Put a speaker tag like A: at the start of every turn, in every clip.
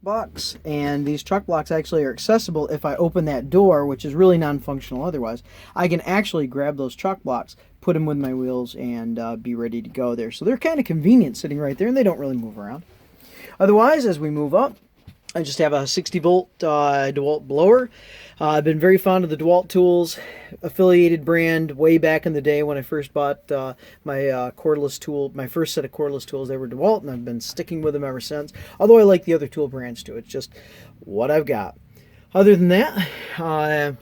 A: blocks, and these truck blocks actually are accessible if I open that door, which is really non-functional otherwise. I can actually grab those truck blocks, put them with my wheels, and be ready to go there. So they're kind of convenient sitting right there, and they don't really move around. Otherwise, as we move up, I just have a 60 volt Dewalt blower. I've been very fond of the Dewalt tools, affiliated brand way back in the day when I first bought my cordless tool, my first set of cordless tools. They were Dewalt, and I've been sticking with them ever since. Although I like the other tool brands too. It's just what I've got. Other than that,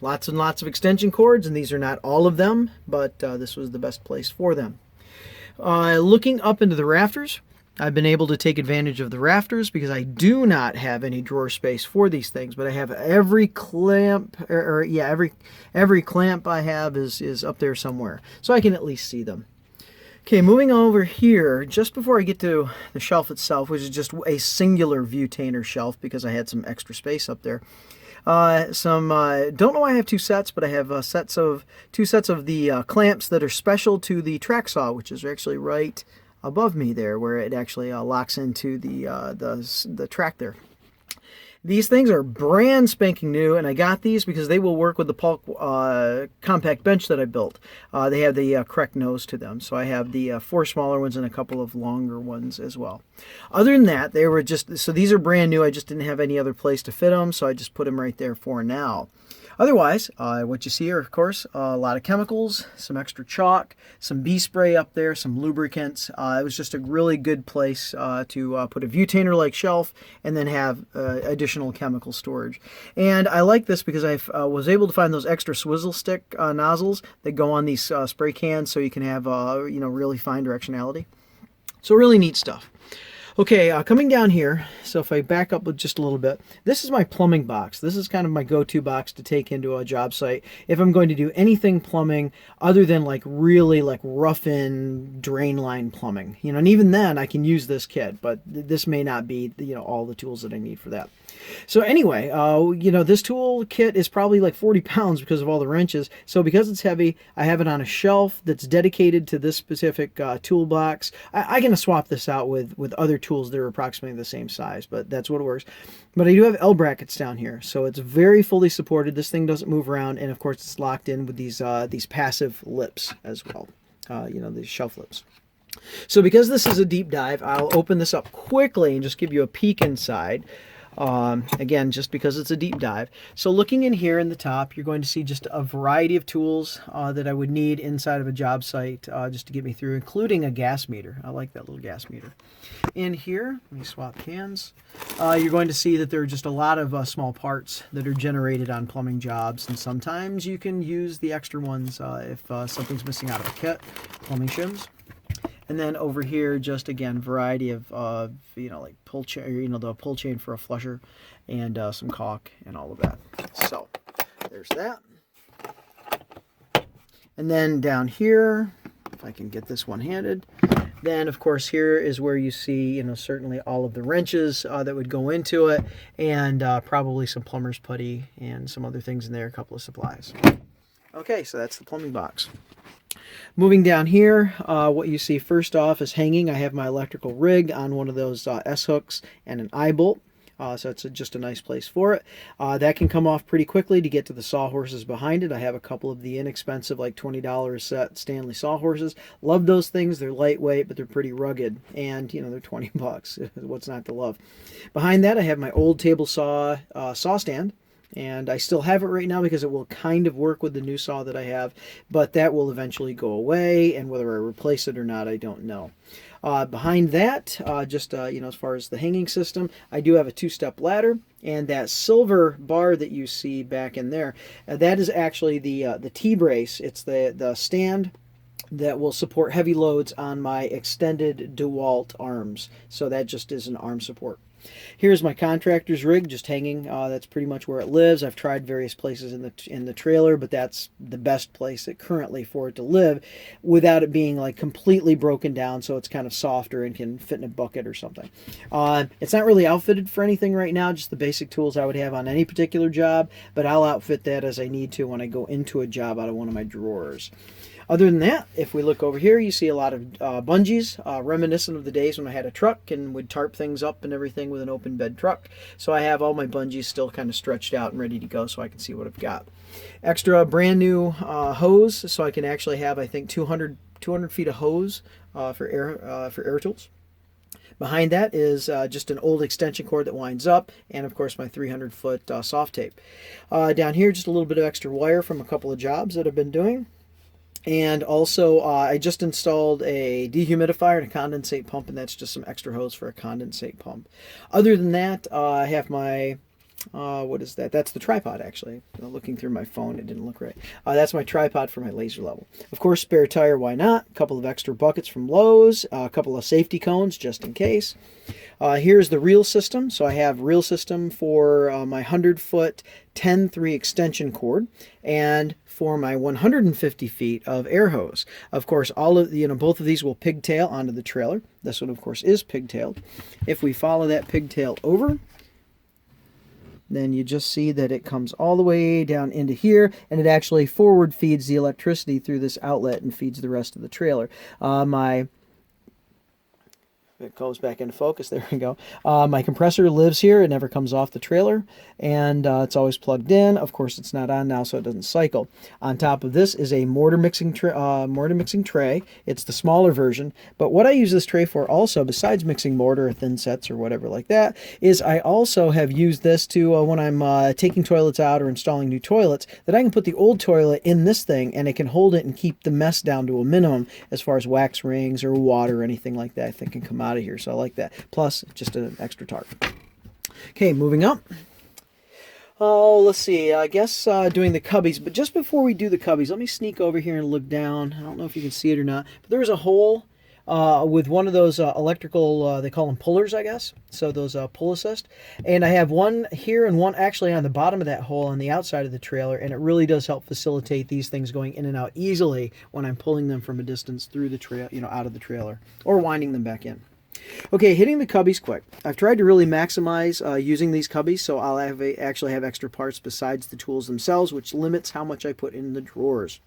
A: lots and lots of extension cords, and these are not all of them, but this was the best place for them. Looking up into the rafters, I've been able to take advantage of the rafters because I do not have any drawer space for these things, but I have every clamp, every clamp I have is up there somewhere, so I can at least see them. Okay, moving over here, just before I get to the shelf itself, which is just a singular View-tainer shelf because I had some extra space up there. Don't know why I have two sets, but I have two sets of the clamps that are special to the track saw, which is actually right above me there, where it actually locks into the track there. These things are brand spanking new, and I got these because they will work with the Paulk compact bench that I built. They have the correct nose to them, so I have the 4 smaller ones and a couple of longer ones as well. Other than that, they were so these are brand new. I just didn't have any other place to fit them, so I just put them right there for now. Otherwise, what you see here, of course, a lot of chemicals, some extra chalk, some bee spray up there, some lubricants. It was just a really good place to put a View-tainer-like shelf and then have additional chemical storage. And I like this because I was able to find those extra swizzle stick nozzles that go on these spray cans, so you can have really fine directionality. So really neat stuff. Okay, coming down here, so if I back up just a little bit, this is my plumbing box. This is kind of my go-to box to take into a job site if I'm going to do anything plumbing other than really rough-in drain line plumbing. And even then I can use this kit, but this may not be all the tools that I need for that. So anyway, this tool kit is probably like 40 pounds because of all the wrenches. So because it's heavy, I have it on a shelf that's dedicated to this specific toolbox. I can swap this out with other tools that are approximately the same size, but that's what it works. But I do have L brackets down here, so it's very fully supported. This thing doesn't move around, and of course it's locked in with these passive lips as well. These shelf lips. So because this is a deep dive, I'll open this up quickly and just give you a peek inside. Again, just because it's a deep dive. So looking in here in the top, you're going to see just a variety of tools that I would need inside of a job site just to get me through, including a gas meter. I like that little gas meter. In here, let me swap hands. You're going to see that there are just a lot of small parts that are generated on plumbing jobs, and sometimes you can use the extra ones if something's missing out of a kit. Plumbing shims. And then over here, just again, variety of like pull chain, the pull chain for a flusher, and some caulk and all of that. So there's that. And then down here, if I can get this one-handed, then of course here is where you see, certainly all of the wrenches that would go into it, and probably some plumber's putty and some other things in there, a couple of supplies. Okay, so that's the plumbing box. Moving down here, what you see first off is hanging. I have my electrical rig on one of those S-hooks and an eye-bolt. So it's just a nice place for it. That can come off pretty quickly to get to the sawhorses behind it. I have a couple of the inexpensive, like $20 set Stanley sawhorses. Love those things. They're lightweight, but they're pretty rugged. And, they're 20 bucks. What's not to love? Behind that, I have my old table saw stand. And I still have it right now because it will kind of work with the new saw that I have, but that will eventually go away, and whether I replace it or not, I don't know. Behind that, as far as the hanging system, I do have a 2-step ladder, and that silver bar that you see back in there, that is actually the T-brace. It's the stand that will support heavy loads on my extended Dewalt arms. So that just is an arm support. Here's my contractor's rig just hanging. That's pretty much where it lives. I've tried various places in the trailer, but that's the best place currently for it to live without it being like completely broken down, so it's kind of softer and can fit in a bucket or something. It's not really outfitted for anything right now, just the basic tools I would have on any particular job, but I'll outfit that as I need to when I go into a job out of one of my drawers. Other than that, if we look over here, you see a lot of bungees, reminiscent of the days when I had a truck and would tarp things up and everything with an open bed truck. So I have all my bungees still kind of stretched out and ready to go so I can see what I've got. Extra brand new hose, so I can actually have, I think, 200 feet of hose for air tools. Behind that is just an old extension cord that winds up, and of course my 300-foot soft tape. Down here, just a little bit of extra wire from a couple of jobs that I've been doing. And also, I just installed a dehumidifier and a condensate pump, and that's just some extra hose for a condensate pump. Other than that, I have my... what is that? That's the tripod, actually. Looking through my phone, it didn't look right. That's my tripod for my laser level. Of course, spare tire, why not? A couple of extra buckets from Lowe's, a couple of safety cones just in case. Here's the reel system. So I have reel system for my 100-foot 10-3 extension cord and for my 150 feet of air hose. Of course, all of both of these will pigtail onto the trailer. This one, of course, is pigtailed. If we follow that pigtail over, then you just see that it comes all the way down into here, and it actually forward feeds the electricity through this outlet and feeds the rest of the trailer. It goes back into focus. There we go. My compressor lives here. It never comes off the trailer, and it's always plugged in. Of course, it's not on now, so it doesn't cycle. On top of this is a mortar mixing tray. It's the smaller version, but what I use this tray for also, besides mixing mortar or thin sets or whatever like that, is I also have used this to, when I'm taking toilets out or installing new toilets, that I can put the old toilet in this thing, and it can hold it and keep the mess down to a minimum as far as wax rings or water or anything like that I think can come out of here. So I like that. Plus, just an extra tarp. Okay, moving up. Oh, let's see. I guess doing the cubbies. But just before we do the cubbies, let me sneak over here and look down. I don't know if you can see it or not. But there's a hole with one of those electrical, they call them pullers, I guess. So those pull assist. And I have one here and one actually on the bottom of that hole on the outside of the trailer. And it really does help facilitate these things going in and out easily when I'm pulling them from a distance through the trail, out of the trailer, or winding them back in. Okay, hitting the cubbies quick. I've tried to really maximize using these cubbies, so I'll actually have extra parts besides the tools themselves, which limits how much I put in the drawers.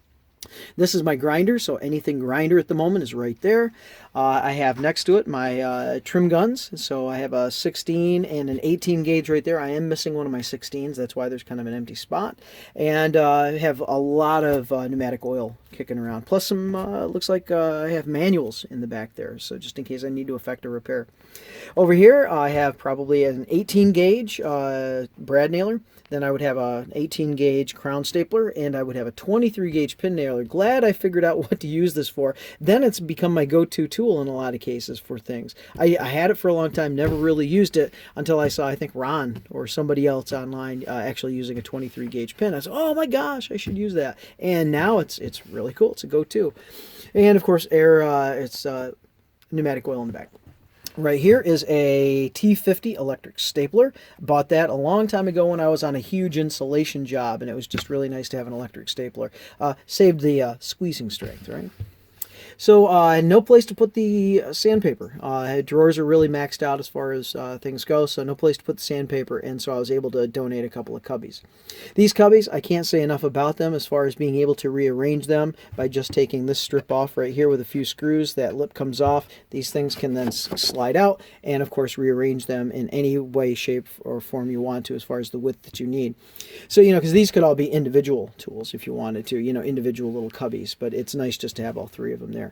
A: This is my grinder, so anything grinder at the moment is right there. I have next to it my trim guns, so I have a 16 and an 18 gauge right there. I am missing one of my 16s, that's why there's kind of an empty spot. And I have a lot of pneumatic oil kicking around. Plus some, looks like I have manuals in the back there, so just in case I need to effect a repair. Over here I have probably an 18 gauge brad nailer. Then I would have an 18 gauge crown stapler, and I would have a 23 gauge pin nailer. Glad I figured out what to use this for. Then it's become my go-to tool in a lot of cases for things. I had it for a long time, never really used it until I saw, I think, Ron or somebody else online actually using a 23 gauge pin. I said, oh my gosh, I should use that. And now it's really cool. It's a go-to. And of course, it's pneumatic oil in the back. Right here is a T50 Electric Stapler. Bought that a long time ago when I was on a huge insulation job, and it was just really nice to have an electric stapler. Saved the squeezing strength, right? So no place to put the sandpaper. Drawers are really maxed out as far as things go, so no place to put the sandpaper, and so I was able to donate a couple of cubbies. These cubbies, I can't say enough about them as far as being able to rearrange them by just taking this strip off right here with a few screws. That lip comes off. These things can then slide out, and of course rearrange them in any way, shape, or form you want to as far as the width that you need. So, because these could all be individual tools if you wanted to, individual little cubbies, but it's nice just to have all three of them there.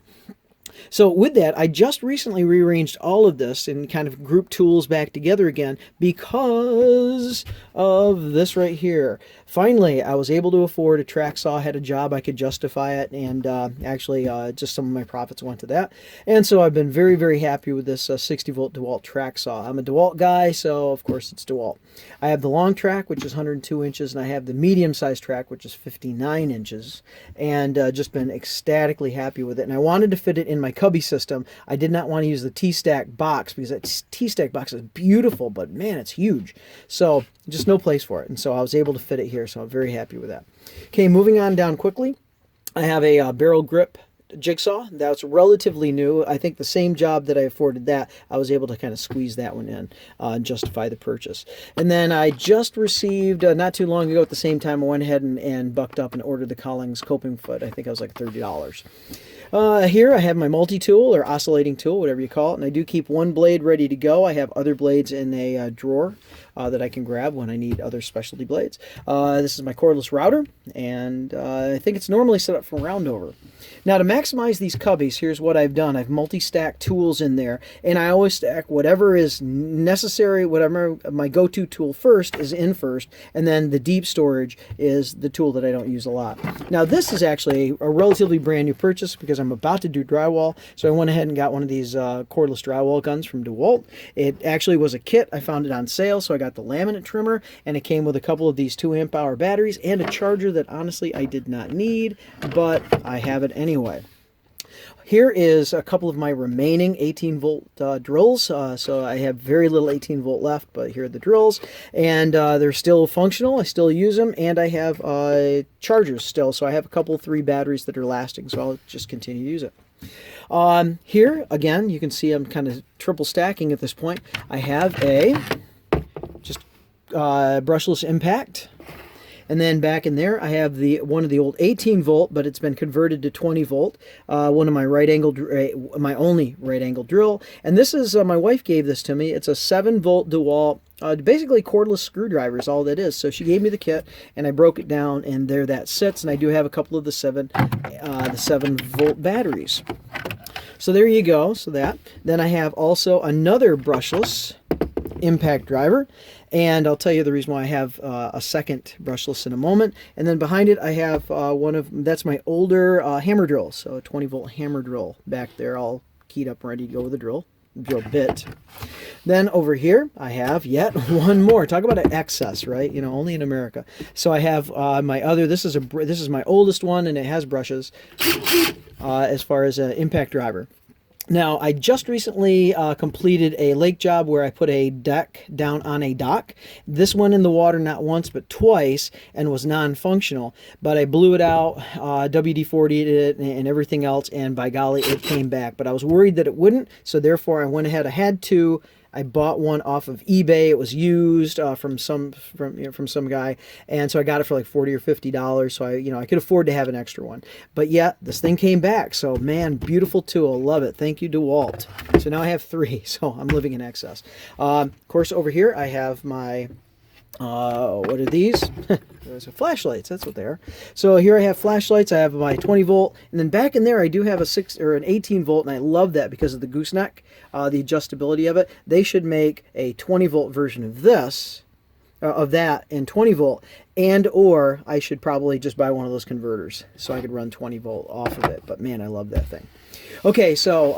A: So with that, I just recently rearranged all of this and kind of grouped tools back together again because of this right here. Finally, I was able to afford a track saw. I had a job I could justify it, and actually just some of my profits went to that. And so I've been very, very happy with this 60-volt Dewalt track saw. I'm a Dewalt guy, so of course it's Dewalt. I have the long track, which is 102 inches, and I have the medium-sized track, which is 59 inches, and just been ecstatically happy with it. And I wanted to fit it in my cubby system. I did not want to use the T-stack box because that T-stack box is beautiful, but man, it's huge. So just no place for it. And so I was able to fit it here, so I'm very happy with that. Okay, moving on down quickly. I have a barrel grip Jigsaw. That's relatively new. I think the same job that I afforded that, I was able to kind of squeeze that one in and justify the purchase. And then I just received, not too long ago at the same time, I went ahead and bucked up and ordered the Collings coping foot. I think I was like $30. Here I have my multi-tool or oscillating tool, whatever you call it, and I do keep one blade ready to go. I have other blades in a drawer that I can grab when I need other specialty blades. This is my cordless router, and I think it's normally set up for roundover. Now, to maximize these cubbies, here's what I've done. I've multi-stacked tools in there, and I always stack whatever is necessary, whatever my go-to tool first is in first, and then the deep storage is the tool that I don't use a lot. Now, this is actually a relatively brand new purchase because I'm about to do drywall, so I went ahead and got one of these cordless drywall guns from Dewalt. It actually was a kit. I found it on sale, so I got the laminate trimmer, and it came with a couple of these 2 amp hour batteries and a charger that honestly I did not need, but I have it anyway. Here is a couple of my remaining 18 volt drills. So I have very little 18 volt left, but here are the drills, and they're still functional. I still use them, and I have chargers still. So I have a couple, 3 batteries that are lasting, so I'll just continue to use it. Here, again, you can see I'm kind of triple stacking at this point. I have a brushless impact. And then back in there, I have one of the old 18 volt, but it's been converted to 20 volt. One of my my only right angle drill. And this is, my wife gave this to me. It's a 7 volt Dewalt, basically cordless screwdriver is all that is. So she gave me the kit, and I broke it down, and there that sits. And I do have a couple of the 7 volt batteries. So there you go. So that. Then I have also another brushless impact driver, and I'll tell you the reason why I have a second brushless in a moment. And then behind it I have that's my older hammer drill, so a 20 volt hammer drill back there all keyed up and ready to go with the drill bit. Then over here I have yet one more. Talk about an excess, right? You know, only in America. So I have my other, this is my oldest one, and it has brushes as far as an impact driver. Now, I just recently completed a lake job where I put a deck down on a dock. This went in the water not once but twice and was non-functional, but I blew it out, WD-40'd it and everything else, and by golly, it came back. But I was worried that it wouldn't, so therefore I went ahead. I bought one off of eBay. It was used from some guy, and so I got it for like $40 or $50. So I could afford to have an extra one. But yeah, this thing came back. So man, beautiful tool, love it. Thank you, DeWalt. So now I have 3. So I'm living in excess. Of course, over here I have my what are these? Those are flashlights. That's what they are. So here I have flashlights. I have my 20 volt, and then back in there I do have an 18 volt, and I love that because of the gooseneck, the adjustability of it. They should make a 20 volt version of this, of that, and 20 volt, and or I should probably just buy one of those converters so I could run 20 volt off of it. But man, I love that thing. Okay, so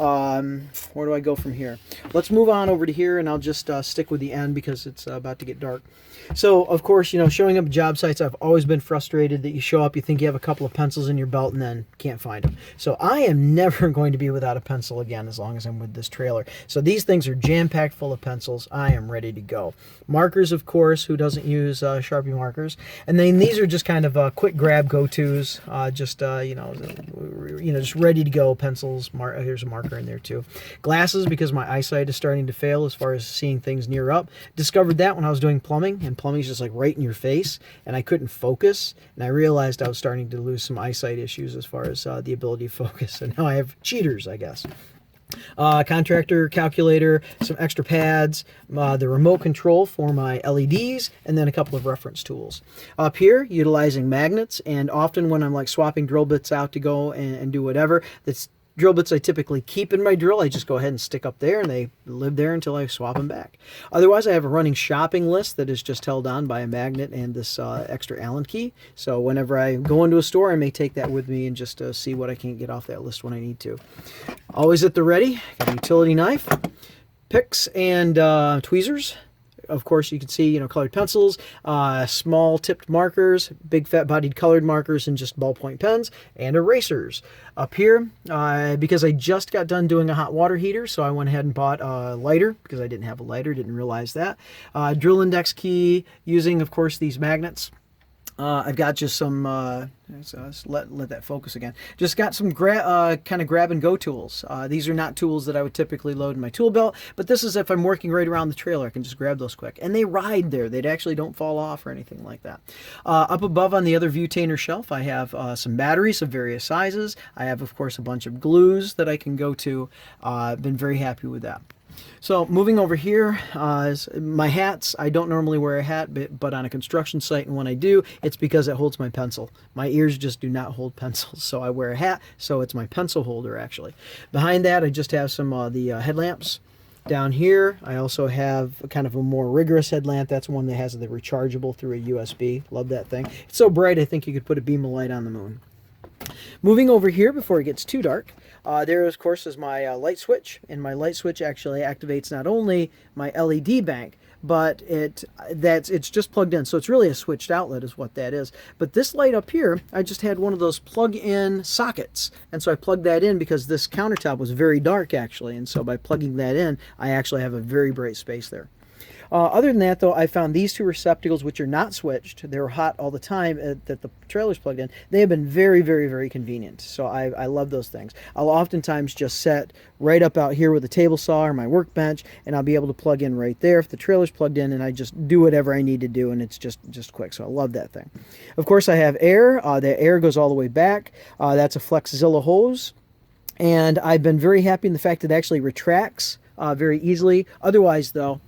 A: where do I go from here? Let's move on over to here, and I'll just stick with the end because it's about to get dark. So, of course, showing up at job sites, I've always been frustrated that you show up, you think you have a couple of pencils in your belt, and then can't find them. So I am never going to be without a pencil again as long as I'm with this trailer. So these things are jam-packed full of pencils. I am ready to go. Markers, of course, who doesn't use Sharpie markers? And then these are just kind of quick grab go-tos, just ready to go pencils. Here's a marker in there too. Glasses, because my eyesight is starting to fail as far as seeing things near up. Discovered that when I was doing plumbing, and plumbing's just like right in your face, and I couldn't focus, and I realized I was starting to lose some eyesight issues as far as the ability to focus, and now I have cheaters, I guess. Contractor calculator, some extra pads, the remote control for my LEDs, and then a couple of reference tools. Up here, utilizing magnets, and often when I'm like swapping drill bits out to go and do whatever, that's drill bits I typically keep in my drill. I just go ahead and stick up there, and they live there until I swap them back. Otherwise, I have a running shopping list that is just held on by a magnet and this extra Allen key. So whenever I go into a store, I may take that with me and just see what I can get off that list when I need to. Always at the ready, got a utility knife, picks, and tweezers. Of course, you can see, colored pencils, small tipped markers, big fat bodied colored markers, and just ballpoint pens, and erasers. Up here, because I just got done doing a hot water heater, so I went ahead and bought a lighter, because I didn't have a lighter, didn't realize that. Drill index key, using, of course, these magnets. I've got just some, let's let that focus again. Just got some kind of grab and go tools. These are not tools that I would typically load in my tool belt, but this is if I'm working right around the trailer, I can just grab those quick. And they ride there. They actually don't fall off or anything like that. Up above on the other Vutainer shelf, I have some batteries of various sizes. I have, of course, a bunch of glues that I can go to. I've been very happy with that. So moving over here, is my hats. I don't normally wear a hat, but on a construction site, and when I do, it's because it holds my pencil. My ears just do not hold pencils, so I wear a hat, so it's my pencil holder actually. Behind that, I just have some the headlamps. Down here, I also have kind of a more rigorous headlamp. That's one that has the rechargeable through a USB. Love that thing. It's so bright, I think you could put a beam of light on the moon. Moving over here before it gets too dark, there, of course, is my light switch, and my light switch actually activates not only my LED bank, but it's just plugged in, so it's really a switched outlet is what that is. But this light up here, I just had one of those plug-in sockets, and so I plugged that in because this countertop was very dark, actually, and so by plugging that in, I actually have a very bright space there. Other than that, though, I found these two receptacles, which are not switched. They're hot all the time that the trailer's plugged in. They have been very, very, very convenient. So I love those things. I'll oftentimes just set right up out here with a table saw or my workbench, and I'll be able to plug in right there if the trailer's plugged in, and I just do whatever I need to do, and it's just quick. So I love that thing. Of course, I have air. The air goes all the way back. That's a Flexzilla Hose. And I've been very happy in the fact that it actually retracts very easily. Otherwise, though,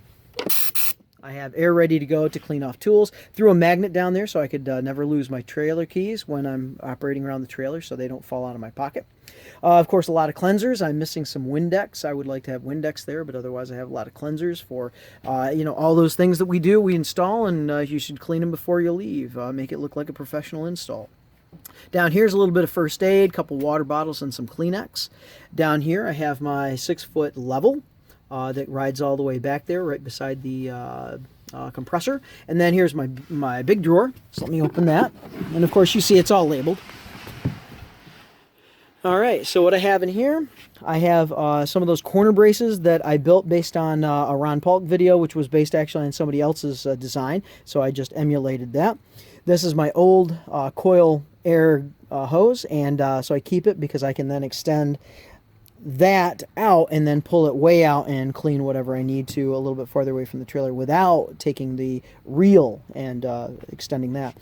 A: I have air ready to go to clean off tools. Threw a magnet down there so I could never lose my trailer keys when I'm operating around the trailer so they don't fall out of my pocket. Of course, a lot of cleansers. I'm missing some Windex. I would like to have Windex there, but otherwise I have a lot of cleansers for, all those things that we do, we install, and you should clean them before you leave. Make it look like a professional install. Down here's a little bit of first aid, a couple water bottles, and some Kleenex. Down here I have my 6-foot level. That rides all the way back there right beside the compressor. And then here's my big drawer. So let me open that. And of course you see it's all labeled. Alright, so what I have in here, I have some of those corner braces that I built based on a Ron Paulk video, which was based actually on somebody else's design. So I just emulated that. This is my old coil air hose, and so I keep it because I can then extend that out and then pull it way out and clean whatever I need to a little bit farther away from the trailer without taking the reel and extending that.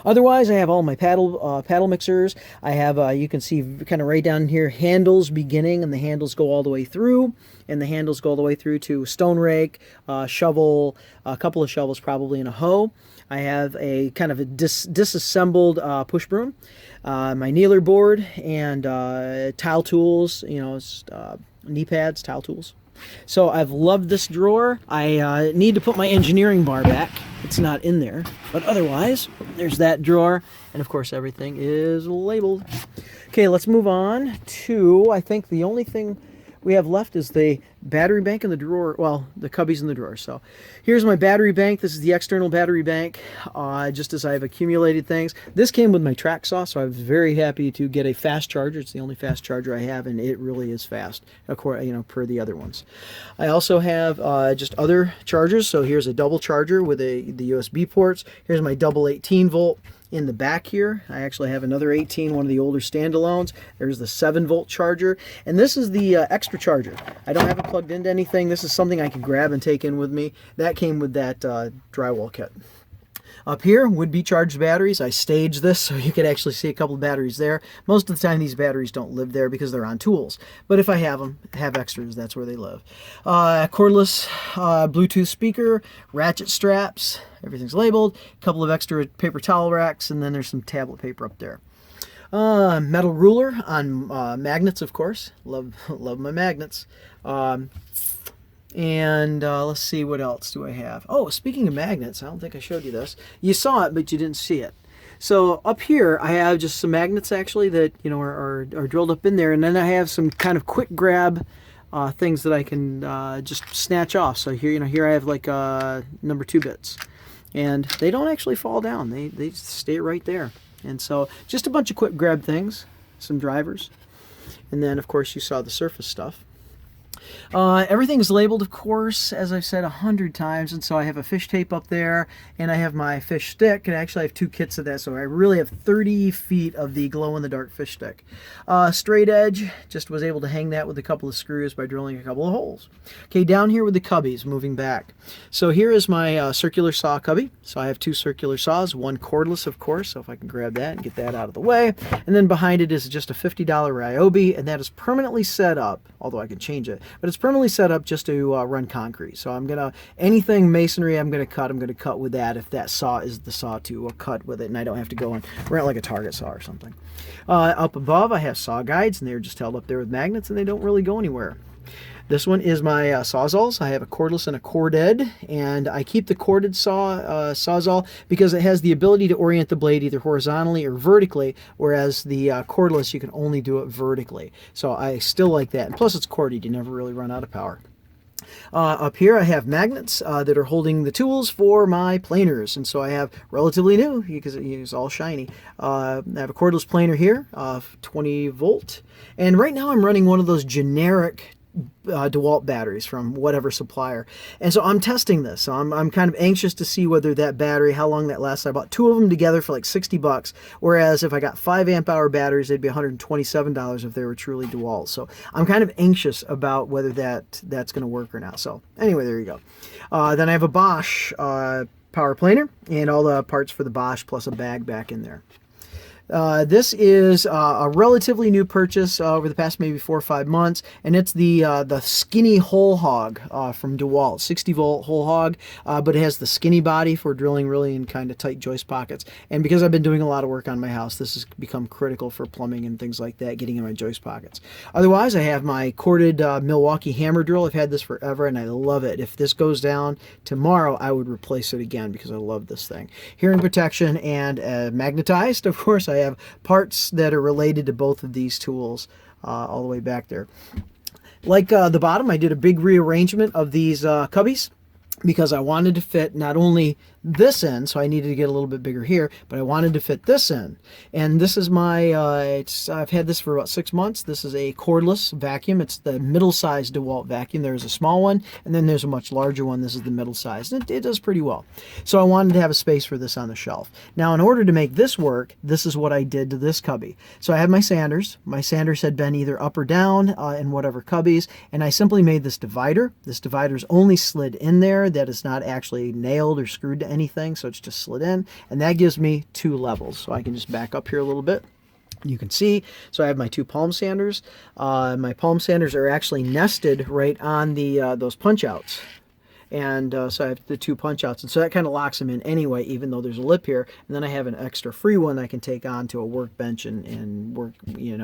A: Otherwise, I have all my paddle mixers. I have, you can see kind of right down here, handles beginning, and the handles go all the way through, and the handles go all the way through to stone rake, shovel, a couple of shovels probably, and a hoe. I have a kind of a disassembled push broom, my kneeler board, and tile tools, knee pads, tile tools. So I've loved this drawer. I need to put my engineering bar back. It's not in there. But otherwise, there's that drawer. And of course, everything is labeled. Okay, let's move on to, I think the only thing we have left is the battery bank in the drawer, well, the cubbies in the drawer. So here's my battery bank. This is the external battery bank, just as I've accumulated things. This came with my track saw, so I was very happy to get a fast charger. It's the only fast charger I have, and it really is fast, per the other ones. I also have just other chargers. So here's a double charger with the USB ports. Here's my double 18-volt. In the back here, I actually have another 18, one of the older standalones. There's the 7-volt charger, and this is the extra charger. I don't have it plugged into anything. This is something I can grab and take in with me. That came with that drywall kit. Up here would be charged batteries. I staged this so you could actually see a couple of batteries there. Most of the time these batteries don't live there because they're on tools. But if I have them, have extras, that's where they live. Cordless Bluetooth speaker, ratchet straps, everything's labeled. A couple of extra paper towel racks, and then there's some tablet paper up there. Metal ruler on magnets, of course. Love my magnets. And let's see, what else do I have? Oh, speaking of magnets, I don't think I showed you this. You saw it, but you didn't see it. So up here, I have just some magnets actually that are drilled up in there, and then I have some kind of quick grab things that I can just snatch off. So here I have like number 2 bits, and they don't actually fall down. They stay right there. And so just a bunch of quick grab things, some drivers, and then of course you saw the surface stuff. Everything's labeled, of course, as I've said 100 times, and so I have a fish tape up there, and I have my fish stick, and actually I have 2 kits of that, so I really have 30 feet of the glow-in-the-dark fish stick. Straight edge, just was able to hang that with a couple of screws by drilling a couple of holes. Okay, down here with the cubbies, moving back. So here is my circular saw cubby. So I have 2 circular saws, one cordless, of course, so if I can grab that and get that out of the way. And then behind it is just a $50 Ryobi, and that is permanently set up, although I can change it, but it's permanently set up just to run concrete. So I'm gonna, anything masonry I'm gonna cut with that if that saw is the saw to cut with it, and I don't have to go and rent like a Target saw or something. Up above I have saw guides, and they're just held up there with magnets, and they don't really go anywhere. This one is my Sawzalls. I have a cordless and a corded, and I keep the corded Sawzall because it has the ability to orient the blade either horizontally or vertically, whereas the cordless, you can only do it vertically. So I still like that, and plus it's corded, you never really run out of power. Up here I have magnets that are holding the tools for my planers, and so I have relatively new because it's all shiny. I have a cordless planer here, 20 volt, and right now I'm running one of those generic Dewalt batteries from whatever supplier, and so I'm testing this. So I'm kind of anxious to see whether that battery, how long that lasts. I bought 2 of them together for like 60 bucks, whereas if I got 5 amp hour batteries, they'd be $127 if they were truly Dewalt. So I'm kind of anxious about whether that's going to work or not. So anyway, there you go. Then I have a Bosch power planer and all the parts for the Bosch plus a bag back in there. This is a relatively new purchase over the past maybe 4 or 5 months, and it's the skinny whole hog from Dewalt, 60 volt whole hog, but it has the skinny body for drilling really in kind of tight joist pockets. And because I've been doing a lot of work on my house, this has become critical for plumbing and things like that, getting in my joist pockets. Otherwise, I have my corded Milwaukee hammer drill. I've had this forever, and I love it. If this goes down tomorrow, I would replace it again because I love this thing. Hearing protection and magnetized, of course. I have parts that are related to both of these tools all the way back there. Like the bottom, I did a big rearrangement of these cubbies because I wanted to fit not only this in, so I needed to get a little bit bigger here, but I wanted to fit this in. And this is my, I've had this for about 6 months. This is a cordless vacuum. It's the middle-sized DeWalt vacuum. There's a small one, and then there's a much larger one. This is the middle-sized. It does pretty well. So I wanted to have a space for this on the shelf. Now, in order to make this work, this is what I did to this cubby. So I had my sanders. My sanders had been either up or down in whatever cubbies, and I simply made this divider. This divider's only slid in there. That is not actually nailed or screwed to anything, so it's just slid in, and that gives me 2 levels. So I can just back up here a little bit. You can see, so I have my 2 palm sanders. My palm sanders are actually nested right on the those punch outs. And so I have the 2 punch outs, and so that kind of locks them in anyway, even though there's a lip here. And then I have an extra free one that I can take on to a workbench and work,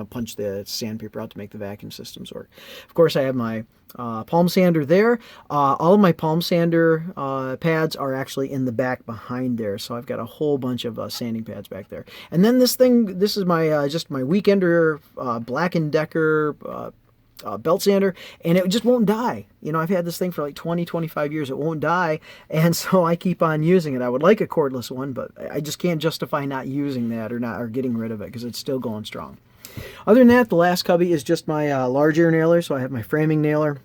A: punch the sandpaper out to make the vacuum systems work. Of course, I have my palm sander there. All of my palm sander pads are actually in the back behind there, so I've got a whole bunch of sanding pads back there. And then this is my just my Weekender Black & Decker belt sander, and it just won't die. I've had this thing for like 20-25 years. It won't die, and so I keep on using it. I would like a cordless one, but I just can't justify not using that or getting rid of it because it's still going strong. Other than that, the last cubby is just my large air nailer. So I have my framing nailer,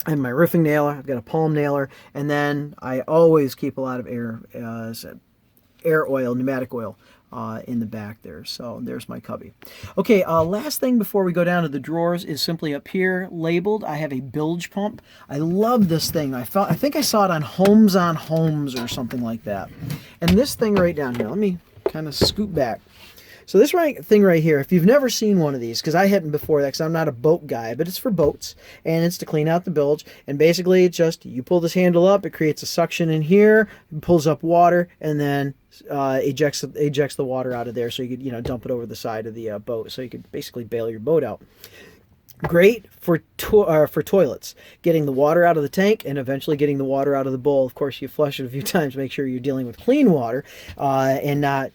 A: I have my roofing nailer, I've got a palm nailer, and then I always keep a lot of air oil, pneumatic oil, in the back there. So there's my cubby. Okay, last thing before we go down to the drawers is simply up here labeled. I have a bilge pump. I love this thing. I think I saw it on Homes on Homes or something like that. And this thing right down here, let me kind of scoot back. So this thing right here, if you've never seen one of these, because I hadn't before that, because I'm not a boat guy, but it's for boats, and it's to clean out the bilge. And basically, it's just, you pull this handle up, it creates a suction in here, it pulls up water, and then ejects the water out of there, so you could dump it over the side of the boat, so you could basically bail your boat out. Great for toilets, getting the water out of the tank and eventually getting the water out of the bowl. Of course, you flush it a few times, make sure you're dealing with clean water and not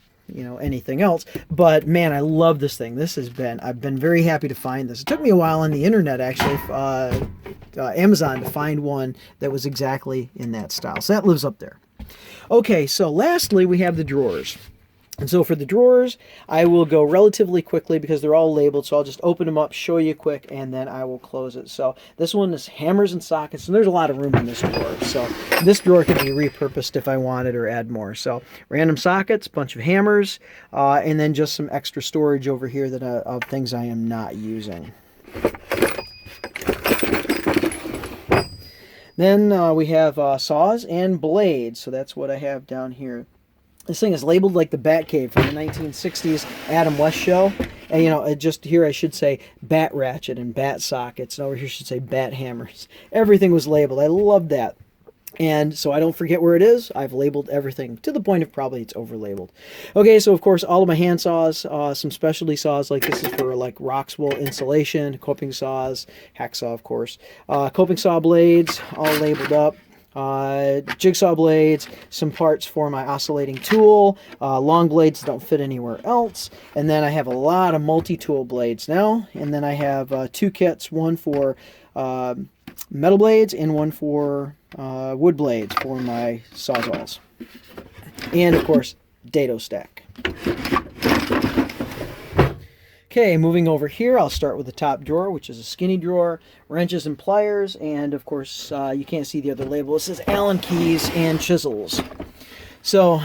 A: anything else. But man, I love this thing. I've been very happy to find this. It took me a while on the internet, actually, Amazon, to find one that was exactly in that style. So that lives up there. Okay, so lastly, we have the drawers. And so for the drawers, I will go relatively quickly because they're all labeled. So I'll just open them up, show you quick, and then I will close it. So this one is hammers and sockets, and there's a lot of room in this drawer. So this drawer can be repurposed if I wanted or add more. So random sockets, bunch of hammers, and then just some extra storage over here that of things I am not using. Then we have saws and blades. So that's what I have down here. This thing is labeled like the Batcave from the 1960s Adam West show. And, you know, just here I should say bat ratchet and bat sockets. And over here I should say bat hammers. Everything was labeled. I love that. And so I don't forget where it is. I've labeled everything to the point of probably it's over-labeled. Okay, so of course all of my hand saws, some specialty saws, like this is for like Roxwool insulation, coping saws, hacksaw of course. Coping saw blades, all labeled up. Jigsaw blades, some parts for my oscillating tool, long blades that don't fit anywhere else, and then I have a lot of multi-tool blades now, and then I have two kits, one for metal blades and one for wood blades for my Sawzalls, and of course dado stack. Okay, moving over here, I'll start with the top drawer, which is a skinny drawer, wrenches and pliers, and of course, you can't see the other label. It says Allen keys and chisels. So,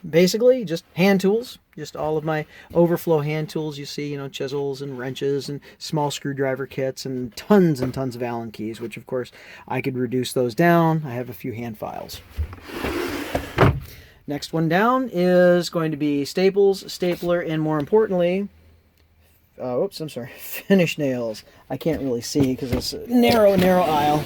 A: basically, just hand tools, just all of my overflow hand tools you see, you know, chisels and wrenches and small screwdriver kits and tons of Allen keys, which of course, I could reduce those down. I have a few hand files. Next one down is going to be staples, stapler, and more importantly, oops, I'm sorry, finish nails. I can't really see because it's a narrow aisle.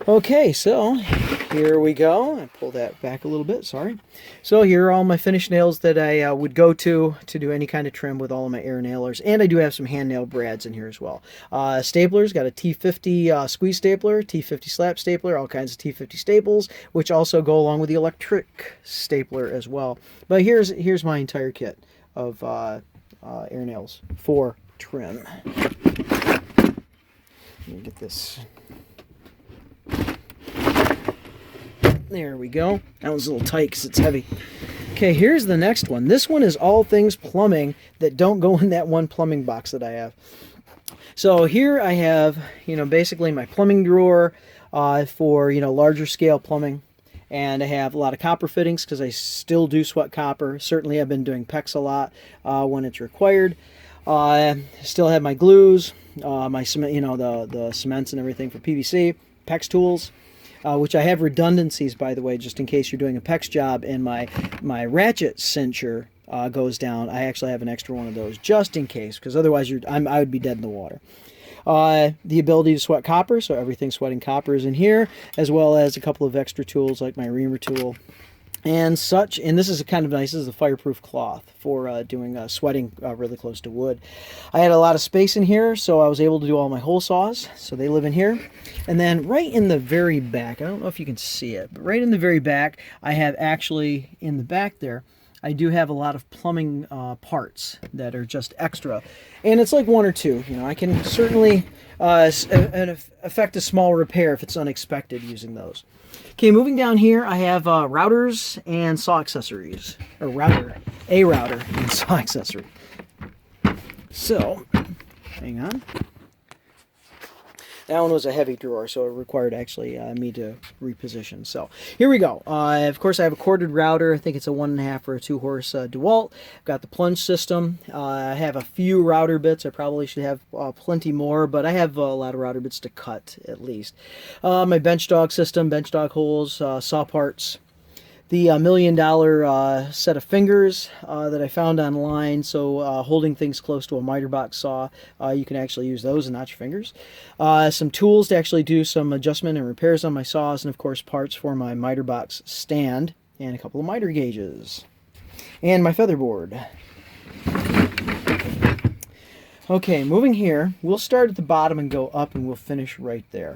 A: Okay, so here we go. I pull that back a little bit, sorry. So here are all my finish nails that I would go to do any kind of trim with all of my air nailers. And I do have some hand nail brads in here as well. Staplers, got a T50 squeeze stapler, T50 slap stapler, all kinds of T50 staples, which also go along with the electric stapler as well. But here's my entire kit of air nails for trim. Let me get this. There we go. That one's a little tight because it's heavy. Okay, here's the next one. This one is all things plumbing that don't go in that one plumbing box that I have. So here I have, you know, basically my plumbing drawer for, you know, larger scale plumbing. And I have a lot of copper fittings because I still do sweat copper. Certainly I've been doing PEX a lot when it's required. Still have my glues, my cement, you know, the cements and everything for PVC, PEX tools, which I have redundancies, by the way, just in case you're doing a PEX job and my ratchet cincher goes down. I actually have an extra one of those just in case, because otherwise I would be dead in the water. The ability to sweat copper, so everything sweating copper is in here, as well as a couple of extra tools like my reamer tool and such. And this is kind of nice. This is a fireproof cloth for doing sweating really close to wood. I had a lot of space in here, so I was able to do all my hole saws, so they live in here. And then right in the very back, I don't know if you can see it, but right in the very back, I have actually in the back there, I do have a lot of plumbing parts that are just extra. And it's like one or two. You know, I can certainly affect a small repair if it's unexpected using those. Okay, moving down here, I have routers and saw accessories. Or a router and saw accessory. So, hang on. That one was a heavy drawer, so it required actually me to reposition. So here we go. Of course, I have a corded router. I think it's a 1.5 or a 2 horse Dewalt. I've got the plunge system. I have a few router bits. I probably should have plenty more, but I have a lot of router bits to cut at least. My bench dog system, bench dog holes, saw parts. The $1 million set of fingers that I found online, so holding things close to a miter box saw, you can actually use those and not your fingers. Some tools to actually do some adjustment and repairs on my saws, and of course parts for my miter box stand, and a couple of miter gauges. And my feather board. Okay, moving here, we'll start at the bottom and go up, and we'll finish right there.